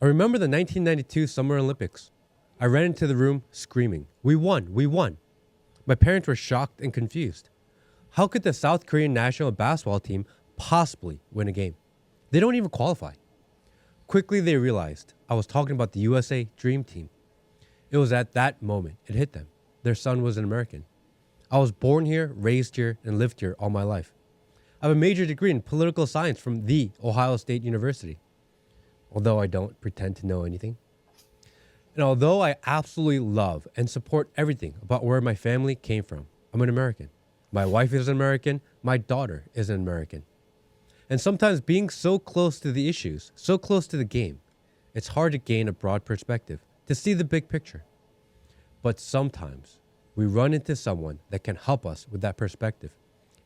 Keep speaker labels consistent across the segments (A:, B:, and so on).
A: I remember the 1992 Summer Olympics. I ran into the room screaming, "We won! We won!" My parents were shocked and confused. How could the South Korean national basketball team possibly win a game? They don't even qualify. Quickly, they realized I was talking about the USA Dream Team. It was at that moment it hit them. Their son was an American. I was born here, raised here, and lived here all my life. I have a major degree in political science from the Ohio State University, although I don't pretend to know anything. And although I absolutely love and support everything about where my family came from, I'm an American. My wife is an American. My daughter is an American. And sometimes being so close to the issues, so close to the game, it's hard to gain a broad perspective, to see the big picture. But sometimes we run into someone that can help us with that perspective,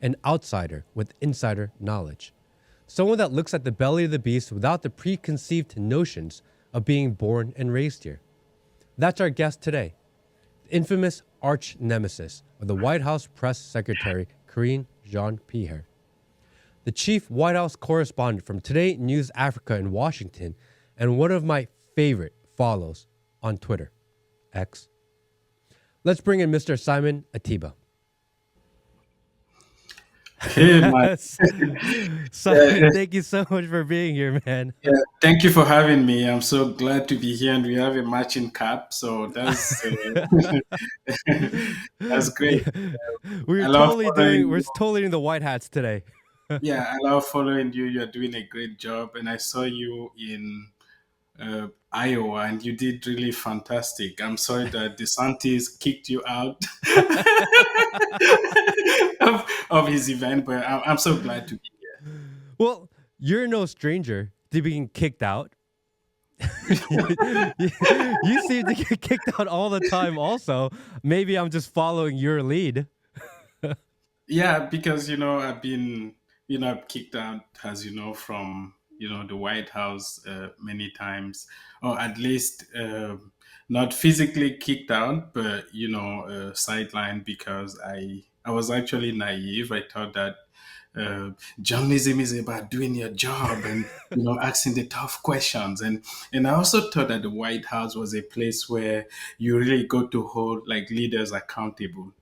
A: an outsider with insider knowledge, someone that looks at the belly of the beast without the preconceived notions of being born and raised here. That's our guest today, the infamous arch nemesis of the White House press secretary, Karine Jean-Pierre, the chief White House correspondent from Today News Africa in Washington, and one of my favorite follows on Twitter, X. Let's bring in Mr. Simon Ateba.
B: Hey, Mike.
A: Simon, thank you so much for being here, man.
B: Yeah, thank you for having me. I'm so glad to be here, and we have a matching cap, so that's great.
A: Yeah,
B: I love following
A: we're
B: you.
A: totally doing the white hats today.
B: Yeah, I love following you. You're doing a great job, and I saw you in Iowa, and you did really fantastic. I'm sorry that DeSantis kicked you out of his event, but I'm so glad to be here.
A: Well, you're no stranger to being kicked out. You seem to get kicked out all the time, also. Maybe I'm just following your lead.
B: Yeah, because I've kicked out, as you know, from the White House many times, or at least not physically kicked out, but sidelined because I was actually naive. I thought that uh, journalism is about doing your job and asking the tough questions, and I also thought that the White House was a place where you really go to hold like leaders accountable.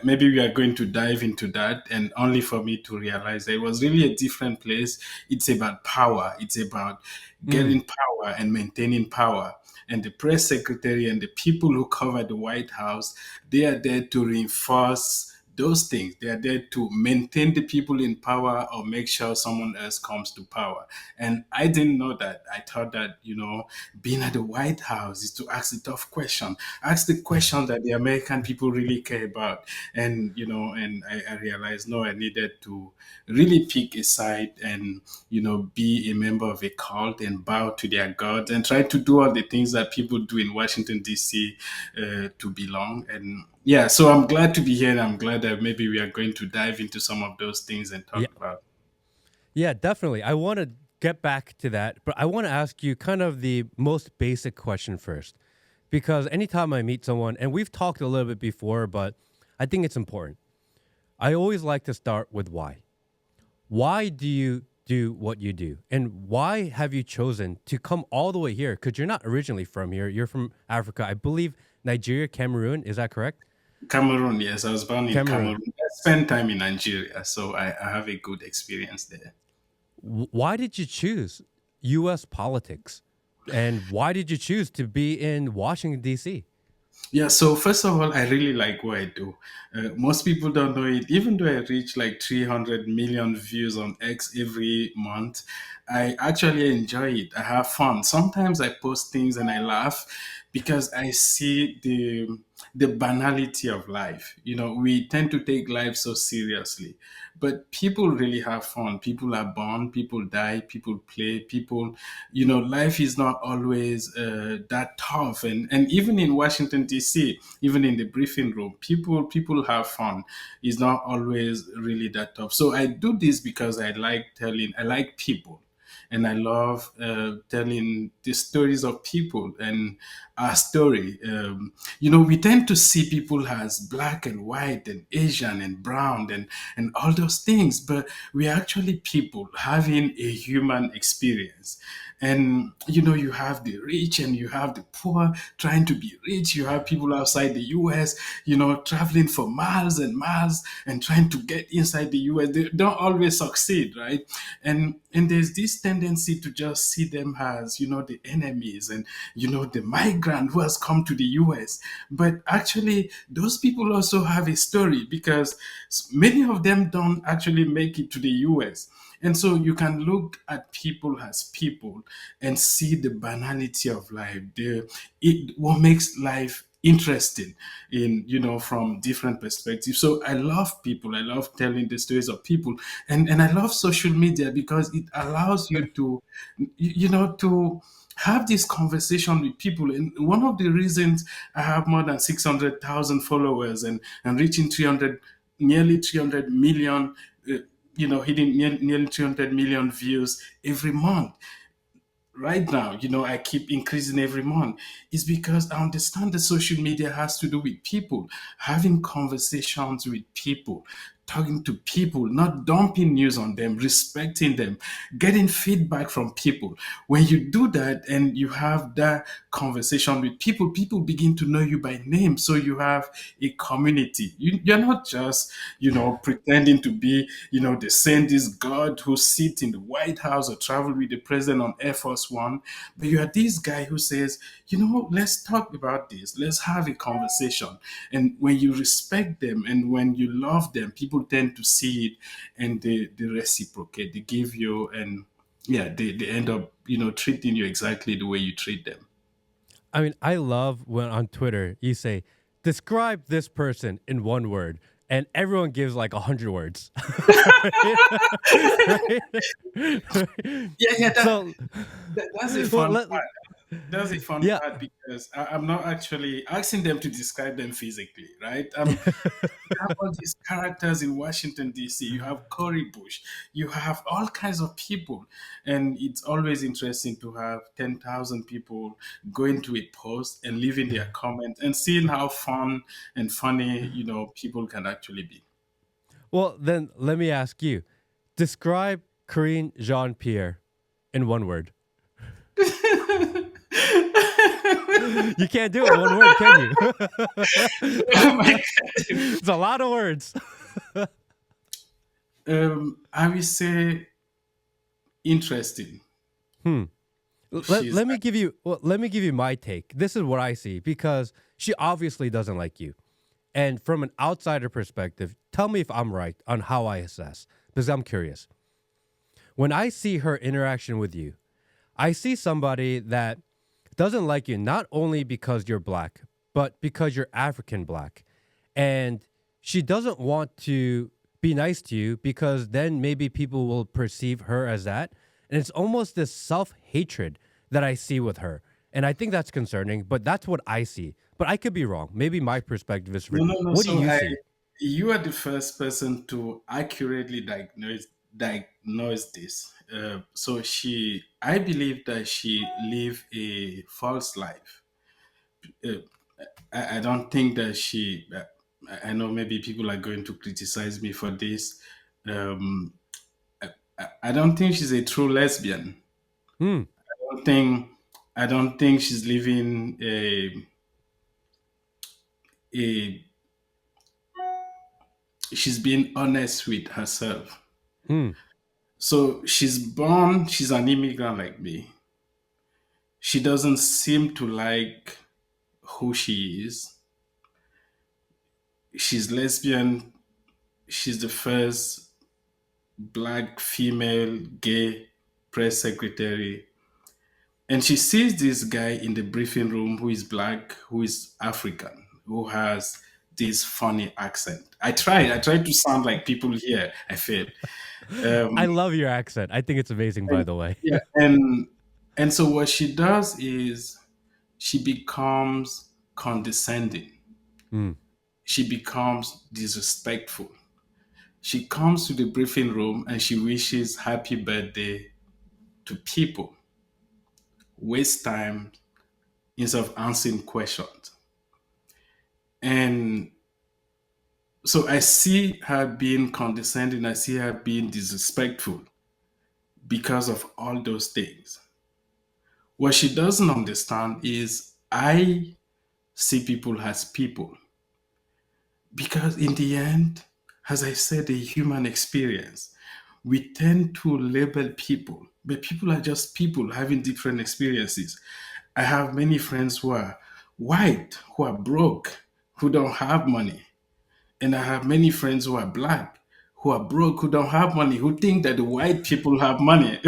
B: Maybe we are going to dive into that, and only for me to realize that it was really a different place. It's about power. It's about
A: Mm.
B: getting power and maintaining power. And the press secretary and the people who cover the White House, they are there to reinforce those things. They are there to maintain the people in power or make sure someone else comes to power. And I didn't know that. I thought that, being at the White House is to ask the tough question, ask the question that the American people really care about. And I realized, no, I needed to really pick a side and, be a member of a cult and bow to their gods and try to do all the things that people do in Washington, D.C. To belong. And yeah, so I'm glad to be here, and I'm glad that maybe we are going to dive into some of those things and
A: Yeah,
B: talk about.
A: yeah, definitely. I want to get back to that, but I want to ask you kind of the most basic question first. Because anytime I meet someone, and we've talked a little bit before, but I think it's important. I always like to start with why. Why do you do what you do? And why have you chosen to come all the way here? Because you're not originally from here. You're from Africa. I believe Nigeria, Cameroon. Is that correct?
B: Cameroon, yes, I was born in
A: Cameroon.
B: Cameroon. I spent time in Nigeria, so I have a good experience there.
A: Why did you choose U.S. politics? And why did you choose to be in Washington, D.C.?
B: Yeah, so first of all, I really like what I do. Most people don't know it. Even though I reach like 300 million views on X every month, I actually enjoy it. I have fun. Sometimes I post things and I laugh because I see the banality of life. We tend to take life so seriously, but people really have fun. People are born, people die, people play, people, life is not always that tough. And even in Washington D.C., even in the briefing room, people have fun. It's not always really that tough. So I do this because I like people. and I love telling the stories of people and our story. We tend to see people as black and white and Asian and brown and all those things, but we are actually people having a human experience. And you have the rich and you have the poor trying to be rich. You have people outside the US, traveling for miles and miles and trying to get inside the US. They don't always succeed, right? And there's this tendency to just see them as, the enemies and, the migrant who has come to the US. But actually, those people also have a story because many of them don't actually make it to the US. And so you can look at people as people and see the banality of life, what makes life interesting in from different perspectives. So I love people. I love telling the stories of people, and I love social media because it allows you to to have this conversation with people. And one of the reasons I have more than 600,000 followers and reaching 300, nearly 300 million, hitting nearly 300 million views every month right now, I keep increasing every month, is because I understand that social media has to do with people, having conversations with people, talking to people, not dumping news on them, respecting them, getting feedback from people. When you do that and you have that conversation with people, people begin to know you by name. So you have a community. You're not just, pretending to be, the same this God who sits in the White House or travel with the president on Air Force One, but you are this guy who says, let's talk about this. Let's have a conversation. And when you respect them and when you love them, people tend to see it and they reciprocate. They give you, and yeah, they end up, treating you exactly the way you treat them.
A: I mean, I love when on Twitter you say, describe this person in one word, and everyone gives like 100 words. Right? Right?
B: Yeah, yeah,
A: So,
B: that's a
A: well,
B: fun part. That's a fun
A: yeah.
B: part because I'm not actually asking them to describe them physically, right? You have all these characters in Washington, D.C. You have Cory Bush. You have all kinds of people. And it's always interesting to have 10,000 people going to a post and leaving their comment and seeing how fun and funny, people can actually be.
A: Well, then let me ask you, describe Corinne Jean Pierre in one word. You can't do it in one word, can you?
B: Oh my God.
A: It's a lot of words.
B: I will say interesting.
A: Hmm.
B: She's
A: Let me give you let me give you my take. This is what I see because she obviously doesn't like you. And from an outsider perspective, tell me if I'm right on how I assess because I'm curious. When I see her interaction with you, I see somebody that doesn't like you not only because you're black, but because you're African black. And she doesn't want to be nice to you because then maybe people will perceive her as that. And it's almost this self hatred that I see with her. And I think that's concerning, but that's what I see. But I could be wrong. Maybe my perspective is
B: no,
A: different.
B: no, no.
A: What do
B: So
A: you see?
B: you are the first person to accurately diagnose this. So I believe that she lived a false life. Uh, I don't think that I know maybe people are going to criticize me for this. Um, I don't think she's a true lesbian.
A: Hmm.
B: I don't think. I don't think she's living a. She's being honest with herself.
A: Hmm.
B: So she's an immigrant like me. She doesn't seem to like who she is. She's lesbian. She's the first black female gay press secretary. And she sees this guy in the briefing room who is black, who is African, who has this funny accent. I tried to sound like people here. I failed. Um,
A: I love your accent. I think it's amazing, by
B: and,
A: the way.
B: yeah, and so what she does is she becomes condescending.
A: Hmm.
B: She becomes disrespectful. She comes to the briefing room and she wishes happy birthday to people, waste time instead of answering questions. And so I see her being condescending, I see her being disrespectful because of all those things. What she doesn't understand is I see people as people. Because in the end, as I said, a human experience, we tend to label people, but people are just people having different experiences. I have many friends who are white, who are broke, who don't have money. And I have many friends who are black, who are broke, who don't have money, who think that the white people have money.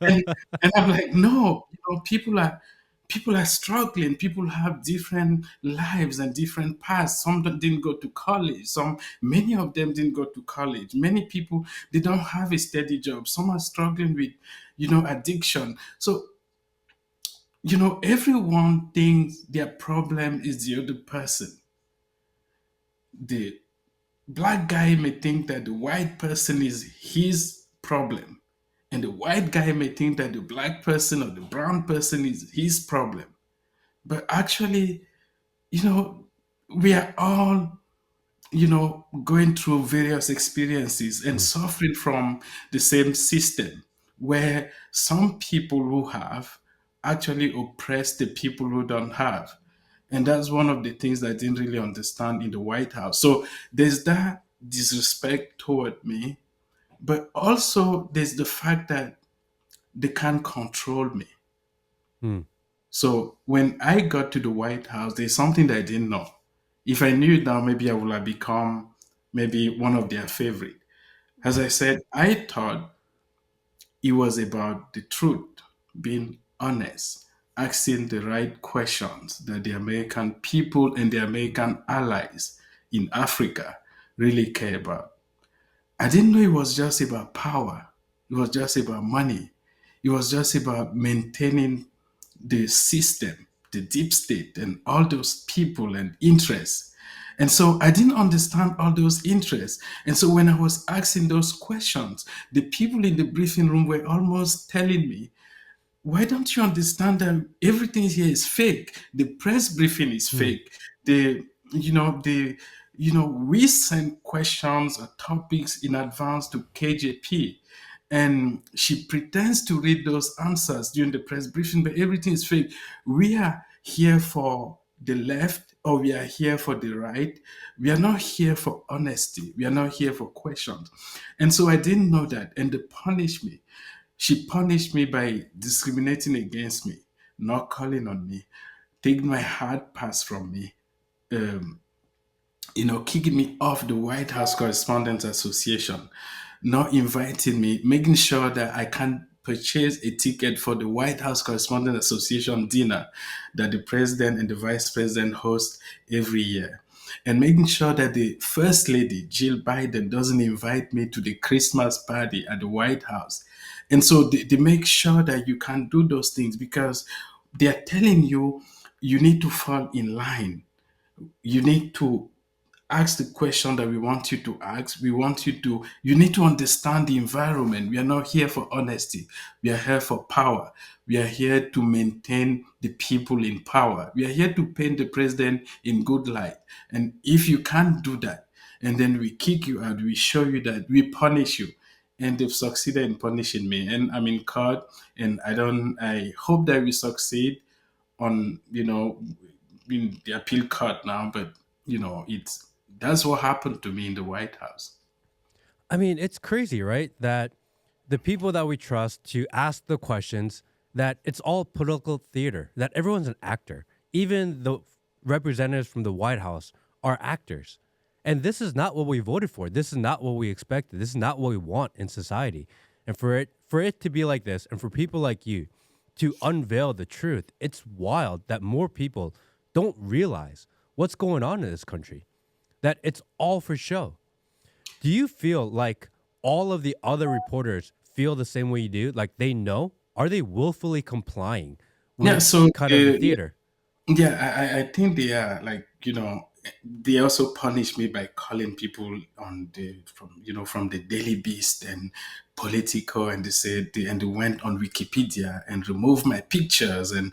B: and, and I'm like, no, people are struggling. People have different lives and different paths. Some didn't go to college. Many of them didn't go to college. Many people, they don't have a steady job. Some are struggling with, addiction. So, everyone thinks their problem is the other person. The black guy may think that the white person is his problem, and the white guy may think that the black person or the brown person is his problem. But actually, you know, we are all, going through various experiences and
A: Mm,
B: suffering from the same system where some people who have actually oppress the people who don't have. And that's one of the things that I didn't really understand in the White House. So there's that disrespect toward me, but also there's the fact that they can't control me.
A: mm,
B: So when I got to the White House, there's something that I didn't know. If I knew it now, maybe I would have become maybe one of their favorite. As I said, I thought it was about the truth, being honest, asking the right questions that the American people and the American allies in Africa really care about. I didn't know it was just about power. It was just about money. It was just about maintaining the system, the deep state, and all those people and interests. And so I didn't understand all those interests. And so when I was asking those questions, the people in the briefing room were almost telling me, why don't you understand that everything here is fake? The press briefing is
A: mm.
B: fake. The the we send questions or topics in advance to KJP, and she pretends to read those answers during the press briefing, but everything is fake. We are here for the left or we are here for the right. We are not here for honesty. We are not here for questions. And so I didn't know that, and they punished me. She punished me by discriminating against me, not calling on me, taking my hard pass from me, um, kicking me off the White House Correspondent Association, not inviting me, making sure that I can purchase a ticket for the White House Correspondent Association dinner that the president and the vice president host every year. And making sure that the first lady, Jill Biden, doesn't invite me to the Christmas party at the White House. And so they make sure that you can do those things because they're telling you you need to fall in line. You need to ask the question that we want you to ask. You need to understand the environment. We are not here for honesty. We are here for power. We are here to maintain the people in power. We are here to paint the president in good light. And if you can't do that, and then we kick you out, we show you that we punish you. And they've succeeded in punishing me. And I'm in court, and I hope that we succeed on in the appeal court now, but it's that's what happened to me in the White House.
A: I mean, it's crazy, right? That the people that we trust to ask the questions, that it's all political theater, that everyone's an actor. Even the representatives from the White House are actors. And this is not what we voted for. This is not what we expected. This is not what we want in society. And for it to be like this and for people like you to unveil the truth, it's wild that more people don't realize what's going on in this country. That it's all for show. Do you feel like all of the other reporters feel the same way you do? Like they know? Are they willfully complying
B: Yeah,
A: with
B: so
A: kind of the theater?
B: yeah, I think they are like They also punished me by calling people on the from the Daily Beast and Politico, and they went on Wikipedia and removed my pictures and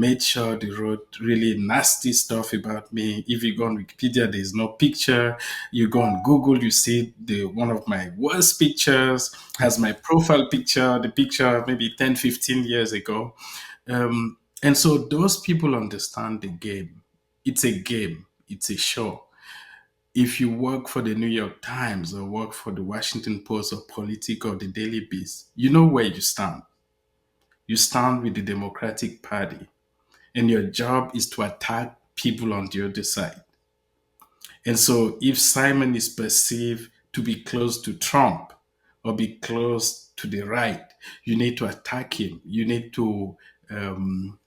B: made sure they wrote really nasty stuff about me. If you go on Wikipedia, there's no picture. You go on Google, you see the one of my worst pictures has my profile picture, the picture maybe 10, 15 years ago. And so those people understand the game. It's a game, it's a show. If you work for the New York Times or work for the Washington Post or Politico or the Daily Beast, you know where you stand. You stand with the Democratic Party, and your job is to attack people on the other side. And so if Simon is perceived to be close to Trump or be close to the right, you need to attack him. You need to um,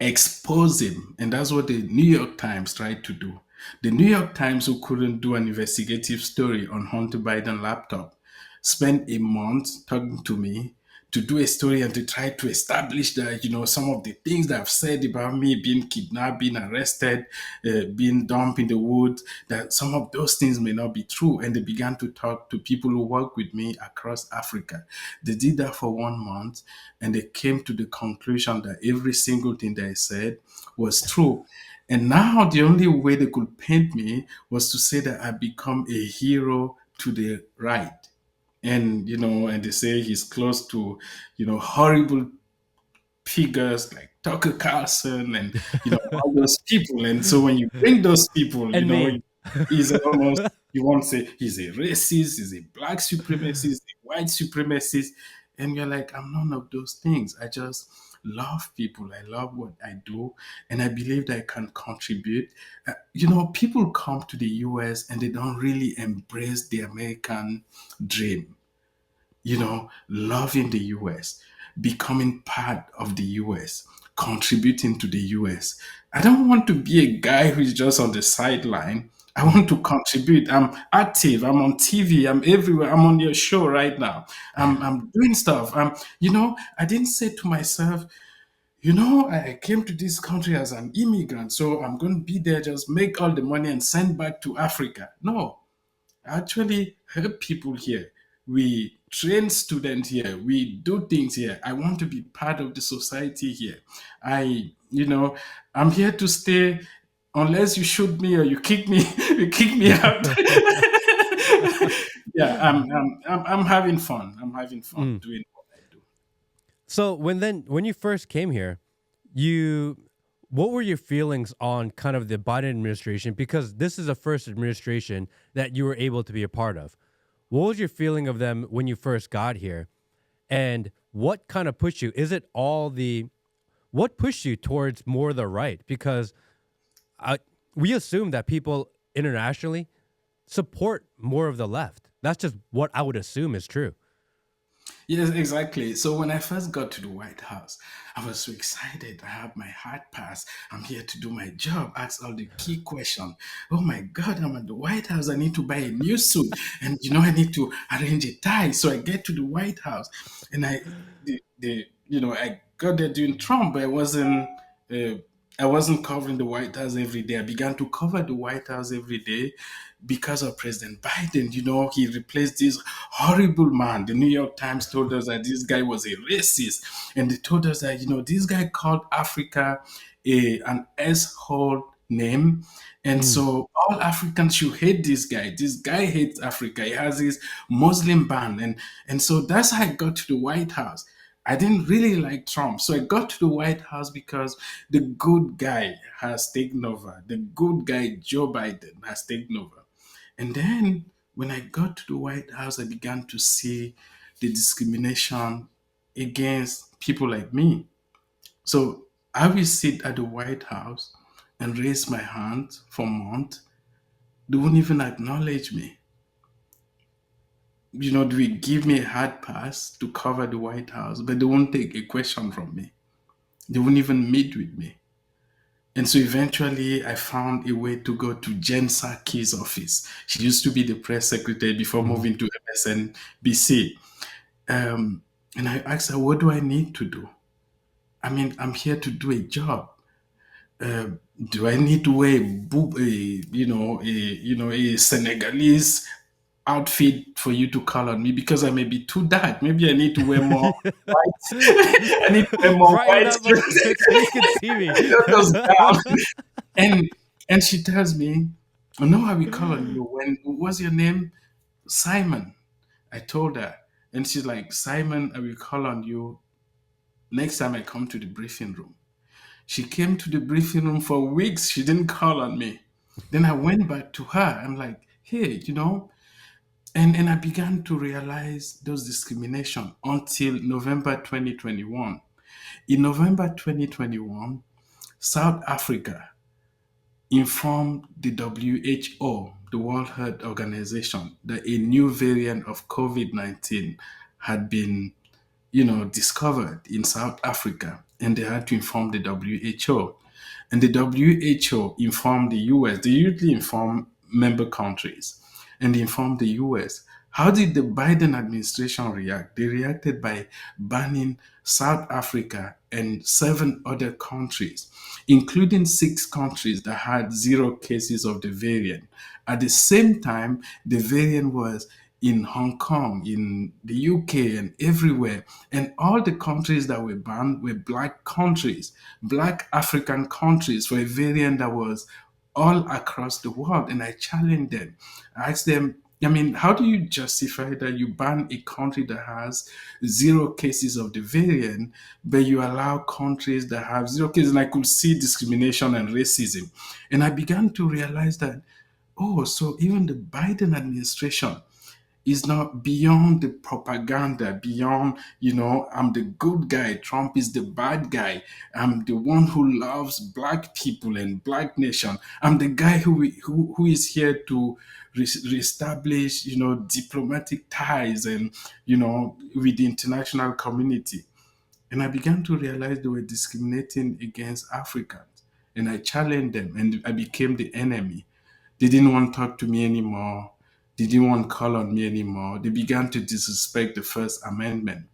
B: expose him. And that's what the New York Times tried to do. The New York Times, who couldn't do an investigative story on Hunter Biden laptop, spent a month talking to me to do a story and to try to establish that, some of the things that I've said about me being kidnapped, being arrested, being dumped in the woods, that some of those things may not be true. And they began to talk to people who work with me across Africa. They did that for 1 month, and they came to the conclusion that every single thing that I said was true. And now the only way they could paint me was to say that I become a hero to the right. And they say he's close to, horrible figures like Tucker Carlson and all those people. And so when you bring those people,
A: And me.
B: he's almost, you won't say he's a racist, he's a black supremacist, a white supremacist, and you're like, I'm none of those things. I just love people. I love what I do, and I believe that I can contribute. People come to the US and they don't really embrace the American dream, loving the US, becoming part of the US, contributing to the US. I don't want to be a guy who's just on the sideline. I want to contribute. I'm active. I'm on TV. I'm everywhere. I'm on your show right now. I'm doing stuff. I didn't say to myself, I came to this country as an immigrant, so I'm going to be there, just make all the money and send back to Africa. No, actually help people here. We train students here. We do things here. I want to be part of the society here. I'm here to stay unless you shoot me or you kick me, you kick me out. Yeah, I'm having fun. I'm having fun
A: Mm.
B: doing what I do.
A: So when you first came here, you what were your feelings on kind of the Biden administration? Because this is the first administration that you were able to be a part of. What was your feeling of them when you first got here? And what kind of pushed you? Is it all the what pushed you towards more the right? Because we assume that people internationally support more of the left. That's just what I would assume is true.
B: Yes, exactly. So when I first got to the White House, I was so excited. I have my hard pass. I'm here to do my job, ask all the key questions. Oh my God, I'm at the White House. I need to buy a new suit. And I need to arrange a tie. So I get to the White House and I got there during Trump, but uh, I wasn't covering the White House every day. I began to cover the White House every day because of President Biden. He replaced this horrible man. The New York Times told us that this guy was a racist, and they told us that this guy called Africa an S-hole name. And
A: Mm.
B: so all Africans should hate this guy. This guy hates Africa. He has this Muslim ban. And so that's how I got to the White House. I didn't really like Trump. So I got to the White House because the good guy has taken over. The good guy, Joe Biden, has taken over. And then when I got to the White House, I began to see the discrimination against people like me. So I will sit at the White House and raise my hand for months. They won't even acknowledge me. They will give me a hard pass to cover the White House, but they won't take a question from me. They won't even meet with me. And so eventually I found a way to go to Jen Psaki's office. She used to be the press secretary before
A: Mm.
B: moving to MSNBC. And I asked her, what do I need to do? I mean, I'm here to do a job. uh, do I need to wear a Senegalese outfit for you to call on me because I may be too dark? Maybe I need to wear more white. I need to wear more
A: Brighten
B: white
A: up my shit so you can see me.
B: those down. And she tells me, "Oh, no, I will call on you. When what's your name? Simon." I told her, and she's like, "Simon, I will call on you next time I come to the briefing room." She came to the briefing room for weeks. She didn't call on me. Then I went back to her. I'm like, hey, and I began to realize those discrimination until November 2021. In November 2021, South Africa informed the WHO, the World Health Organization, that a new variant of COVID-19 had been discovered in South Africa, and they had to inform the WHO. And the WHO informed the US. They usually inform member countries, and they informed the US. How did the Biden administration react? They reacted by banning South Africa and seven other countries, including six countries that had zero cases of the variant. At the same time, the variant was in Hong Kong, in the UK, and everywhere. And all the countries that were banned were black countries, black African countries for a variant that was all across the world. And I challenged them. I asked them, I mean, how do you justify that you ban a country that has zero cases of the variant, but you allow countries that have zero cases? And I could see discrimination and racism. And I began to realize that, oh, so even the Biden administration is not beyond the propaganda, beyond, I'm the good guy, Trump is the bad guy, I'm the one who loves black people and black nation, I'm the guy who is here to reestablish, diplomatic ties and, with the international community. And I began to realize they were discriminating against Africans. And I challenged them and I became the enemy. They didn't want to talk to me anymore. They didn't want to call on me anymore. They began to disrespect the First Amendment,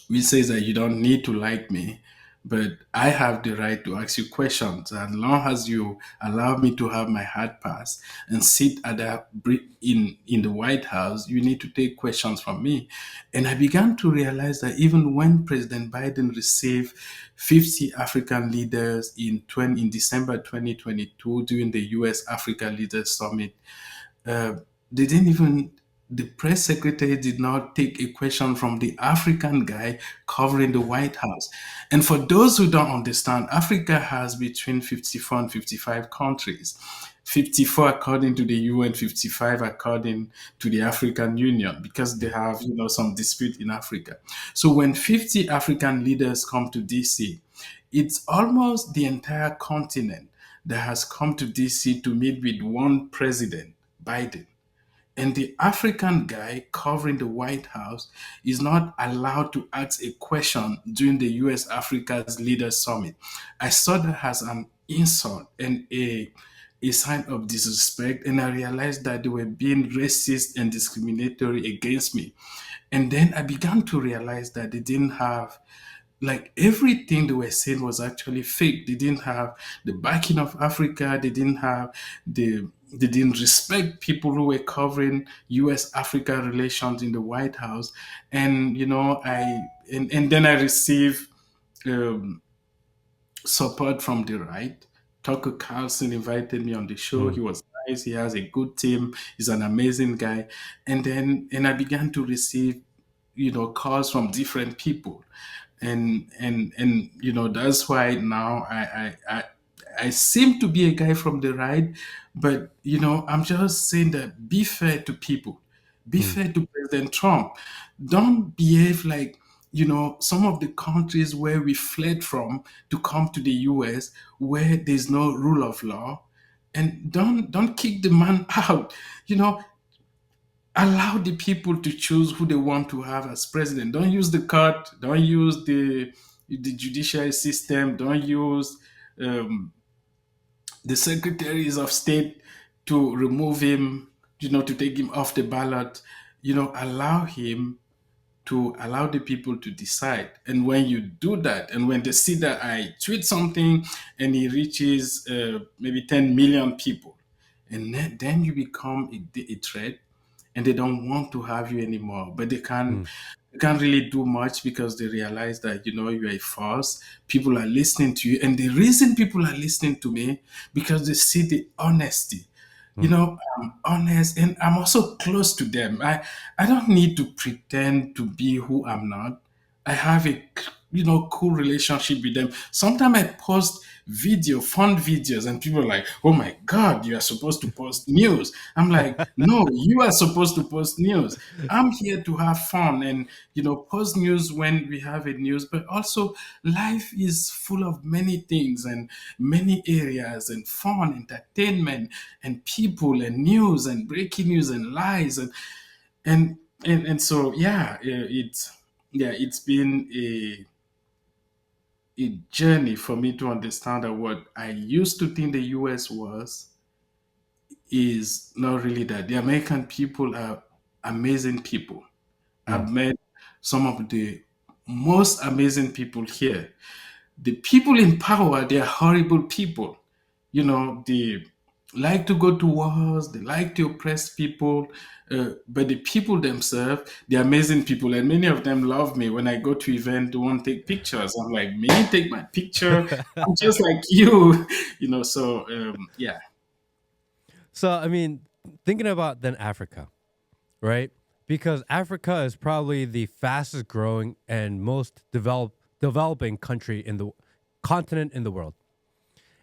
B: which says that you don't need to like me, but I have the right to ask you questions. As long as you allow me to have my hard pass and sit at in the White House, you need to take questions from me. And I began to realize that even when President Biden received 50 African leaders in December 2022 during the U.S. Africa Leaders Summit, uh, they didn't even the press secretary did not take a question from the African guy covering the White House. And for those who don't understand, Africa has between 54 and 55 countries. 54 according to the UN, 55 according to the African Union, because they have, some dispute in Africa. So when 50 African leaders come to DC, it's almost the entire continent that has come to DC to meet with one president, Biden. And the African guy covering the White House is not allowed to ask a question during the US Africa's Leaders Summit. I saw that as an insult and a sign of disrespect, and I realized that they were being racist and discriminatory against me. And then I began to realize that they didn't have, like, everything they were saying was actually fake. They didn't have the backing of Africa. They didn't respect people who were covering U.S. Africa relations in the White House. And and then I received um, support from the right. Tucker Carlson invited me on the show.
A: Hmm.
B: He was nice. He has a good team. He's an amazing guy. And I began to receive, calls from different people, and that's why now I seem to be a guy from the right, but I'm just saying that be fair to people, be
A: Hmm.
B: fair to President Trump. Don't behave like some of the countries where we fled from to come to the US, where there's no rule of law, and don't kick the man out. You know, allow the people to choose who they want to have as president. Don't use the court. Don't use the judiciary system. Don't use um, the secretaries of state to remove him. To take him off the ballot. Allow him to allow the people to decide. And when you do that, and when they see that I tweet something and it reaches maybe 10 million people, and then you become a threat, and they don't want to have you anymore. But
A: Mm.
B: they can't really do much because they realize that you're a force. People are listening to you, and the reason people are listening to me because they see the honesty.
A: Mm.
B: I'm honest, and I'm also close to them. I don't need to pretend to be who I'm not. I have a cool relationship with them. Sometimes I post fun videos, and people are like, "Oh my God, you are supposed to post news." I'm like, "No, you are supposed to post news. I'm here to have fun and post news when we have a news, but also life is full of many things and many areas and fun, entertainment, and people and news and breaking news and lies and and so it's been a journey for me to understand that what I used to think the US was is not really that. The American people are amazing people.
A: Mm.
B: I've met some of the most amazing people here. The people in power, they're horrible people. They like to go to wars, they like to oppress people, but the people themselves, they're amazing people, and many of them love me. When I go to event, they want to take pictures. I'm like, me, take my picture. I'm just like you, So yeah.
A: So, I mean, thinking about then Africa, right? Because Africa is probably the fastest growing and most developing country in the continent in the world.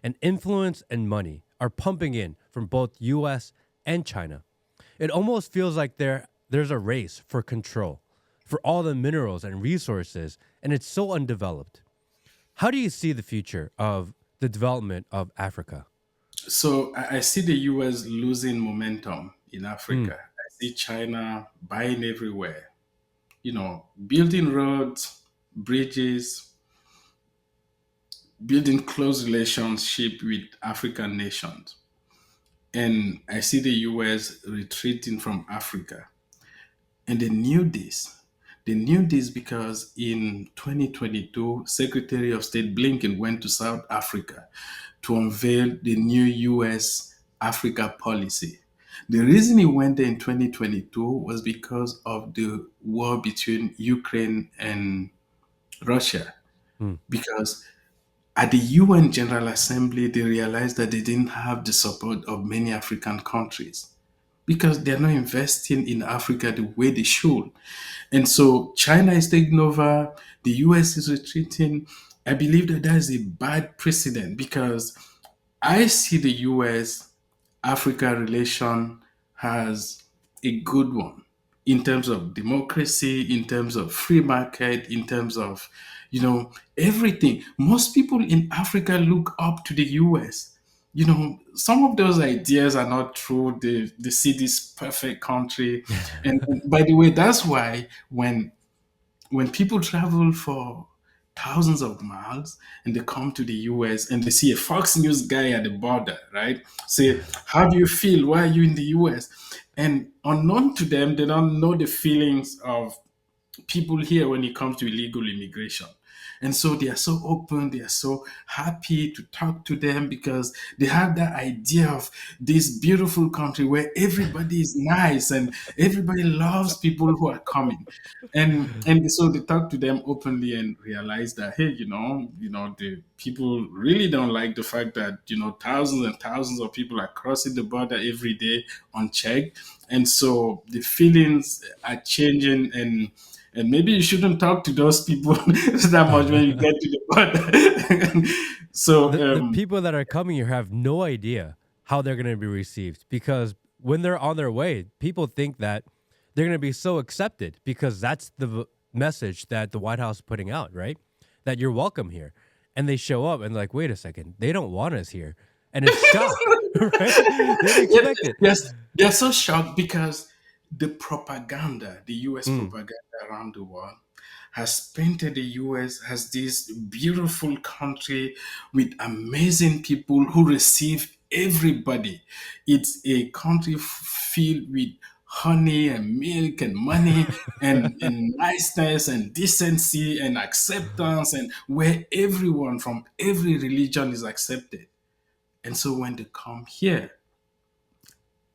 A: And influence and money are pumping in from both US and China. It almost feels like there's a race for control for all the minerals and resources, and it's so undeveloped. How do you see the future of the development of Africa?
B: So I see the US losing momentum in
A: Mm.
B: Africa. I see China buying everywhere, building roads, bridges, building close relationship with African nations. And I see the US retreating from Africa. And they knew this. They knew this because in 2022, Secretary of State Blinken went to South Africa to unveil the new US Africa policy. The reason he went there in 2022 was because of the war between Ukraine and Russia.
A: Mm.
B: Because at the UN General Assembly, they realized that they didn't have the support of many African countries because they're not investing in Africa the way they should. And so China is taking over, the US is retreating. I believe that that is a bad precedent because I see the US Africa relation has a good one in terms of democracy, in terms of free market, in terms of, everything. Most people in Africa look up to the US. Some of those ideas are not true. They see this perfect country. And by the way, that's why when people travel for thousands of miles and they come to the US and they see a Fox News guy at the border, right? Say, how do you feel? Why are you in the US? And unknown to them, they don't know the feelings of people here when it comes to illegal immigration. And so they are so open, they are so happy to talk to them because they have that idea of this beautiful country where everybody is nice and everybody loves people who are coming. And so they talk to them openly and realize that, hey, the people really don't like the fact that, thousands and thousands of people are crossing the border every day unchecked. And so the feelings are changing, and maybe you shouldn't talk to those people that much when you get to the border. so
A: The
B: um,
A: people that are coming here have no idea how they're going to be received because when they're on their way, people think that they're going to be so accepted because that's the message that the White House is putting out, right? That you're welcome here. And they show up and like, wait a second, they don't want us here. And it's shock, right? They didn't
B: yes,
A: expect it.
B: yes, they're so shocked because the propaganda, the US
A: Mm.
B: propaganda around the world, has painted the US as this beautiful country with amazing people who receive everybody. It's a country filled with honey and milk and money and niceness and decency and acceptance, and where everyone from every religion is accepted. And so when they come here,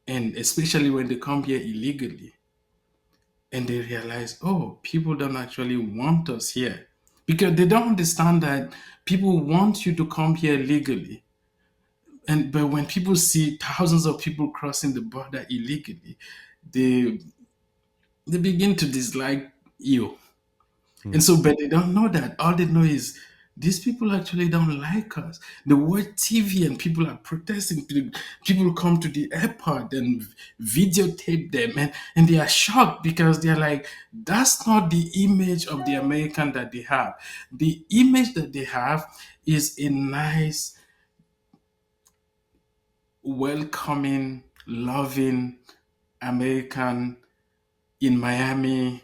B: and especially when they come here illegally, and they realize, oh, people don't actually want us here, because they don't understand that people want you to come here legally. And but when people see thousands of people crossing the border illegally, they they begin to dislike you.
A: Hmm.
B: And so, but they don't know that. All they know is these people actually don't like us. They watch TV and people are protesting. People come to the airport and videotape them, and they are shocked because they're like, that's not the image of the American that they have. The image that they have is a nice, welcoming, loving American in Miami,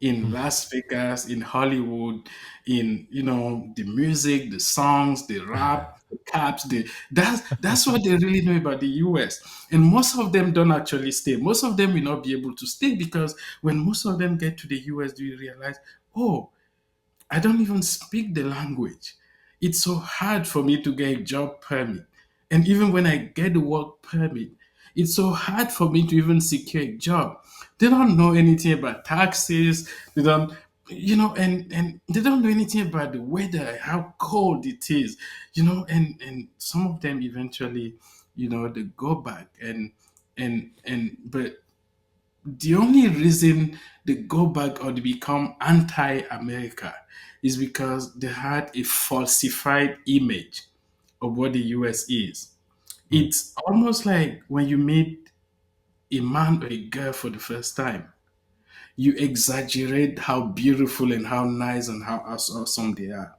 B: in
A: Hmm.
B: Las Vegas, in Hollywood, in the music, the songs, the rap, the caps, that's what they really know about the US. And most of them don't actually stay. Most of them will not be able to stay because when most of them get to the US, do you realize, oh, I don't even speak the language. It's so hard for me to get a job permit. And even when I get the work permit, it's so hard for me to even secure a job. They don't know anything about taxes. They don't, and they don't know anything about the weather, how cold it is, and some of them eventually, they go back but the only reason they go back or they become anti-America is because they had a falsified image of what the US is.
A: Hmm.
B: It's almost like when you meet a man or a girl for the first time, you exaggerate how beautiful and how nice and how awesome they are.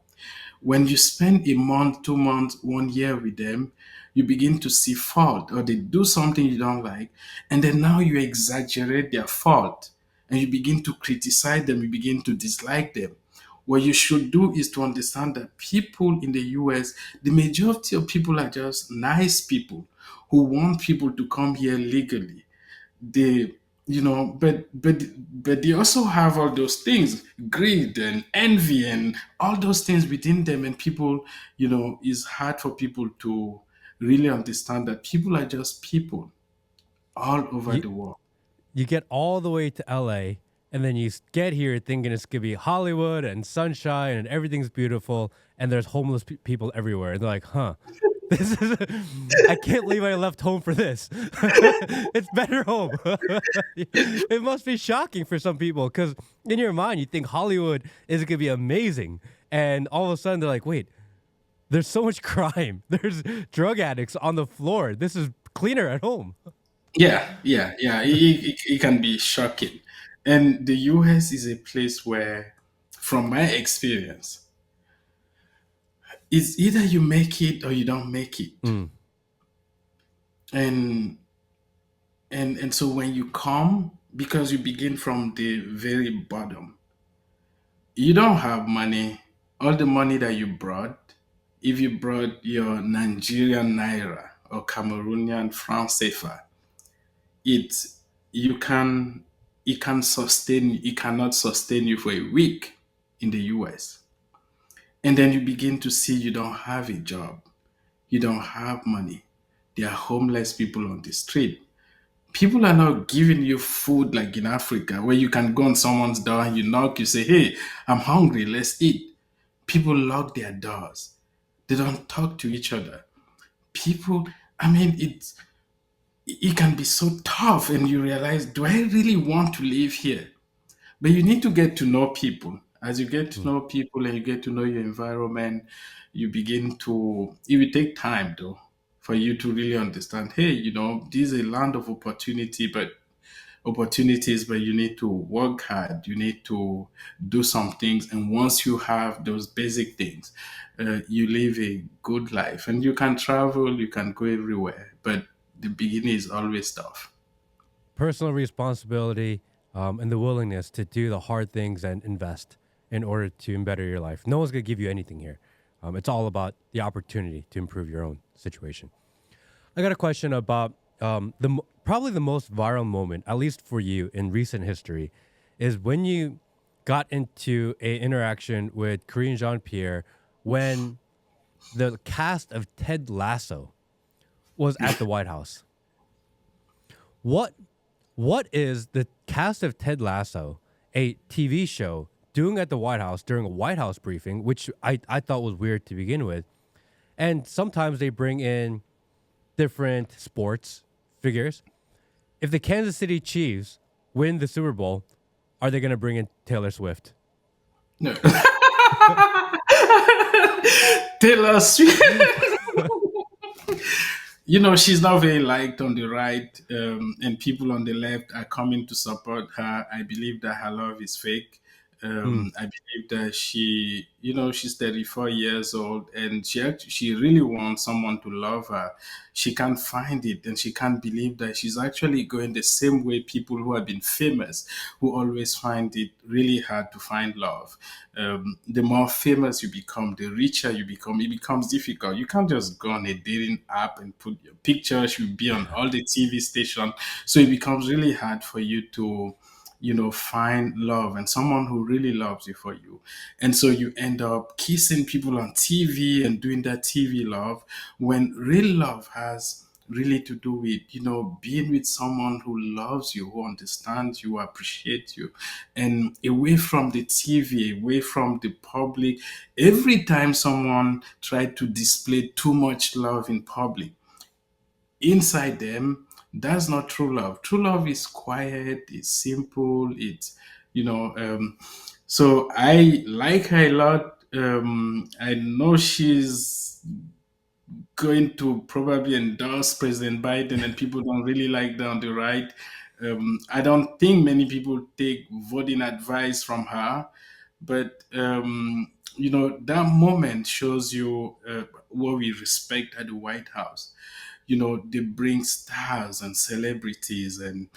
B: When you spend a month, 2 months, 1 year with them, you begin to see fault, or they do something you don't like, and then now you exaggerate their fault and you begin to criticize them, you begin to dislike them. What you should do is to understand that people in the US, the majority of people are just nice people who want people to come here legally. They but they also have all those things, greed and envy and all those things within them, and people, it's hard for people to really understand that people are just people all over
A: You
B: the world.
A: you get all the way to LA, and then you get here thinking it's gonna be Hollywood and sunshine and everything's beautiful, and there's homeless people everywhere. And they're like, huh. This is I can't believe I left home for this. It's better home. It must be shocking for some people because in your mind you think Hollywood is gonna be amazing, and all of a sudden they're like, wait, there's so much crime. There's drug addicts on the floor. This is cleaner at home.
B: Yeah, it can be shocking. And the US is a place where, from my experience, it's either you make it or you don't make it.
A: Mm.
B: And and and so when you come, because you begin from the very bottom, you don't have money. All the money that you brought, if you brought your Nigerian naira or Cameroonian franc CFA, it you can it cannot sustain you for a week in the US. And then you begin to see you don't have a job, you don't have money. There are homeless people on the street. People are not giving you food like in Africa, where you can go on someone's door and you knock, you say, hey, I'm hungry, let's eat. People lock their doors. They don't talk to each other. People, I mean, it can be so tough, and you realize, do I really want to live here? But you need to get to know people. As you get to
A: Mm.
B: know people and you get to know your environment, you begin to, it will take time though, for you to really understand, hey, this is a land of opportunities, but you need to work hard. You need to do some things. And once you have those basic things, you live a good life and you can travel, you can go everywhere. But the beginning is always tough.
A: Personal responsibility, and the willingness to do the hard things and invest in order to better your life. No one's going to give you anything here. It's all about the opportunity to improve your own situation. I got a question about probably the most viral moment, at least for you in recent history, is when you got into a interaction with Korean Jean Pierre when the cast of Ted Lasso was at the White House. What what is the cast of Ted Lasso, a TV show, doing at the White House during a White House briefing, which I thought was weird to begin with. And sometimes they bring in different sports figures. If the Kansas City Chiefs win the Super Bowl, are they going to bring in Taylor Swift?
B: No. Taylor Swift. She's not very liked on the right, and people on the left are coming to support her. I believe that her love is fake.
A: Hmm.
B: I believe that she's 34 years old, and she really wants someone to love her. She can't find it, and she can't believe that she's actually going the same way people who have been famous, who always find it really hard to find love. The more famous you become, the richer you become. It becomes difficult. You can't just go on a dating app and put your picture should be on all the TV stations. So it becomes really hard for you to find love and someone who really loves you for you. And so you end up kissing people on TV and doing that TV love when real love has really to do with, being with someone who loves you, who understands you, who appreciates you, and away from the TV, away from the public. Every time someone tried to display too much love in public, inside them, that's not true love. True love is quiet, it's simple, it's you know so I like her a lot. I know she's going to probably endorse President Biden, and people don't really like that on the right. I don't think many people take voting advice from her, but that moment shows you what we respect at the White House. They bring stars and celebrities and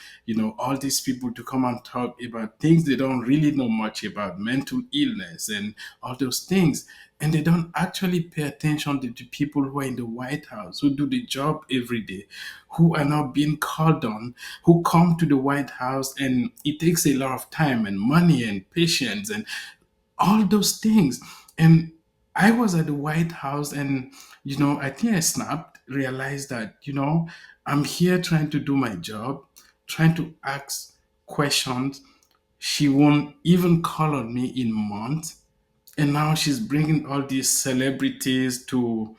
B: all these people to come and talk about things they don't really know much about, mental illness and all those things. And they don't actually pay attention to the people who are in the White House, who do the job every day, who are now being called on, who come to the White House, and it takes a lot of time and money and patience and all those things. And I was at the White House, and I think I snapped, realized that I'm here trying to do my job, trying to ask questions. She won't even call on me in months, and now she's bringing all these celebrities to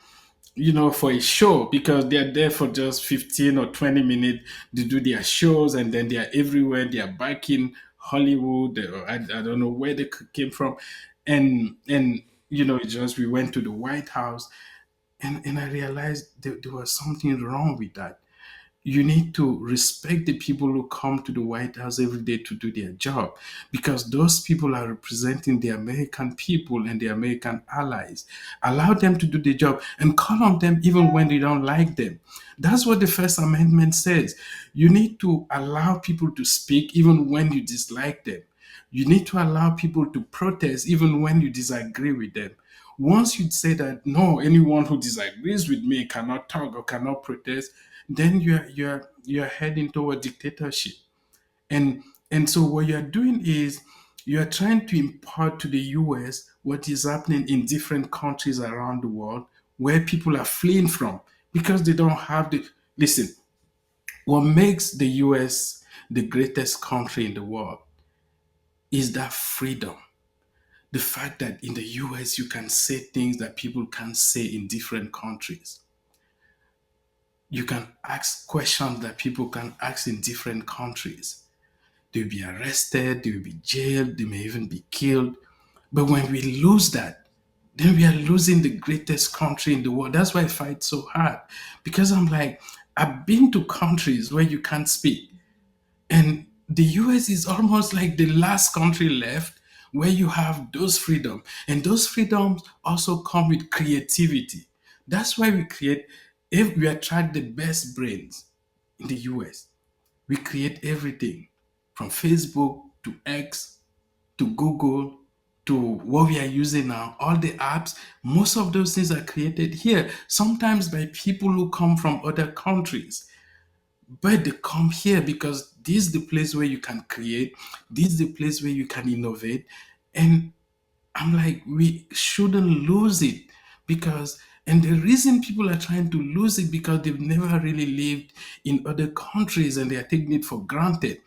B: for a show because they're there for just 15 or 20 minutes to do their shows, and then they're everywhere. They are back in Hollywood. Or I don't know where they came from. And just we went to the White House, and I realized there was something wrong with that. You need to respect the people who come to the White House every day to do their job, because those people are representing the American people and the American allies. Allow them to do the job and call on them even when they don't like them. That's what the First Amendment says. You need to allow people to speak even when you dislike them. You need to allow people to protest even when you disagree with them. Once you say that no, anyone who disagrees with me cannot talk or cannot protest, then you're heading toward dictatorship. And so what you're doing is you're trying to impart to the US what is happening in different countries around the world where people are fleeing from because they don't have the listen. What makes the US the greatest country in the world is that freedom. The fact that in the US you can say things that people can't say in different countries. You can ask questions that people can ask in different countries. They will be arrested, they will be jailed, they may even be killed. But when we lose that, then we are losing the greatest country in the world. That's why I fight so hard. Because I'm like, I've been to countries where you can't speak. And the US is almost like the last country left where you have those freedom. And those freedoms also come with creativity. That's why we create, if we attract the best brains in the US, we create everything from Facebook to X to Google to what we are using now, all the apps. Most of those things are created here, sometimes by people who come from other countries. but they come here because this is the place where you can create, this is the place where you can innovate. And I'm like, we shouldn't lose it because, and the reason people are trying to lose it because they've never really lived in other countries and they are taking it for granted.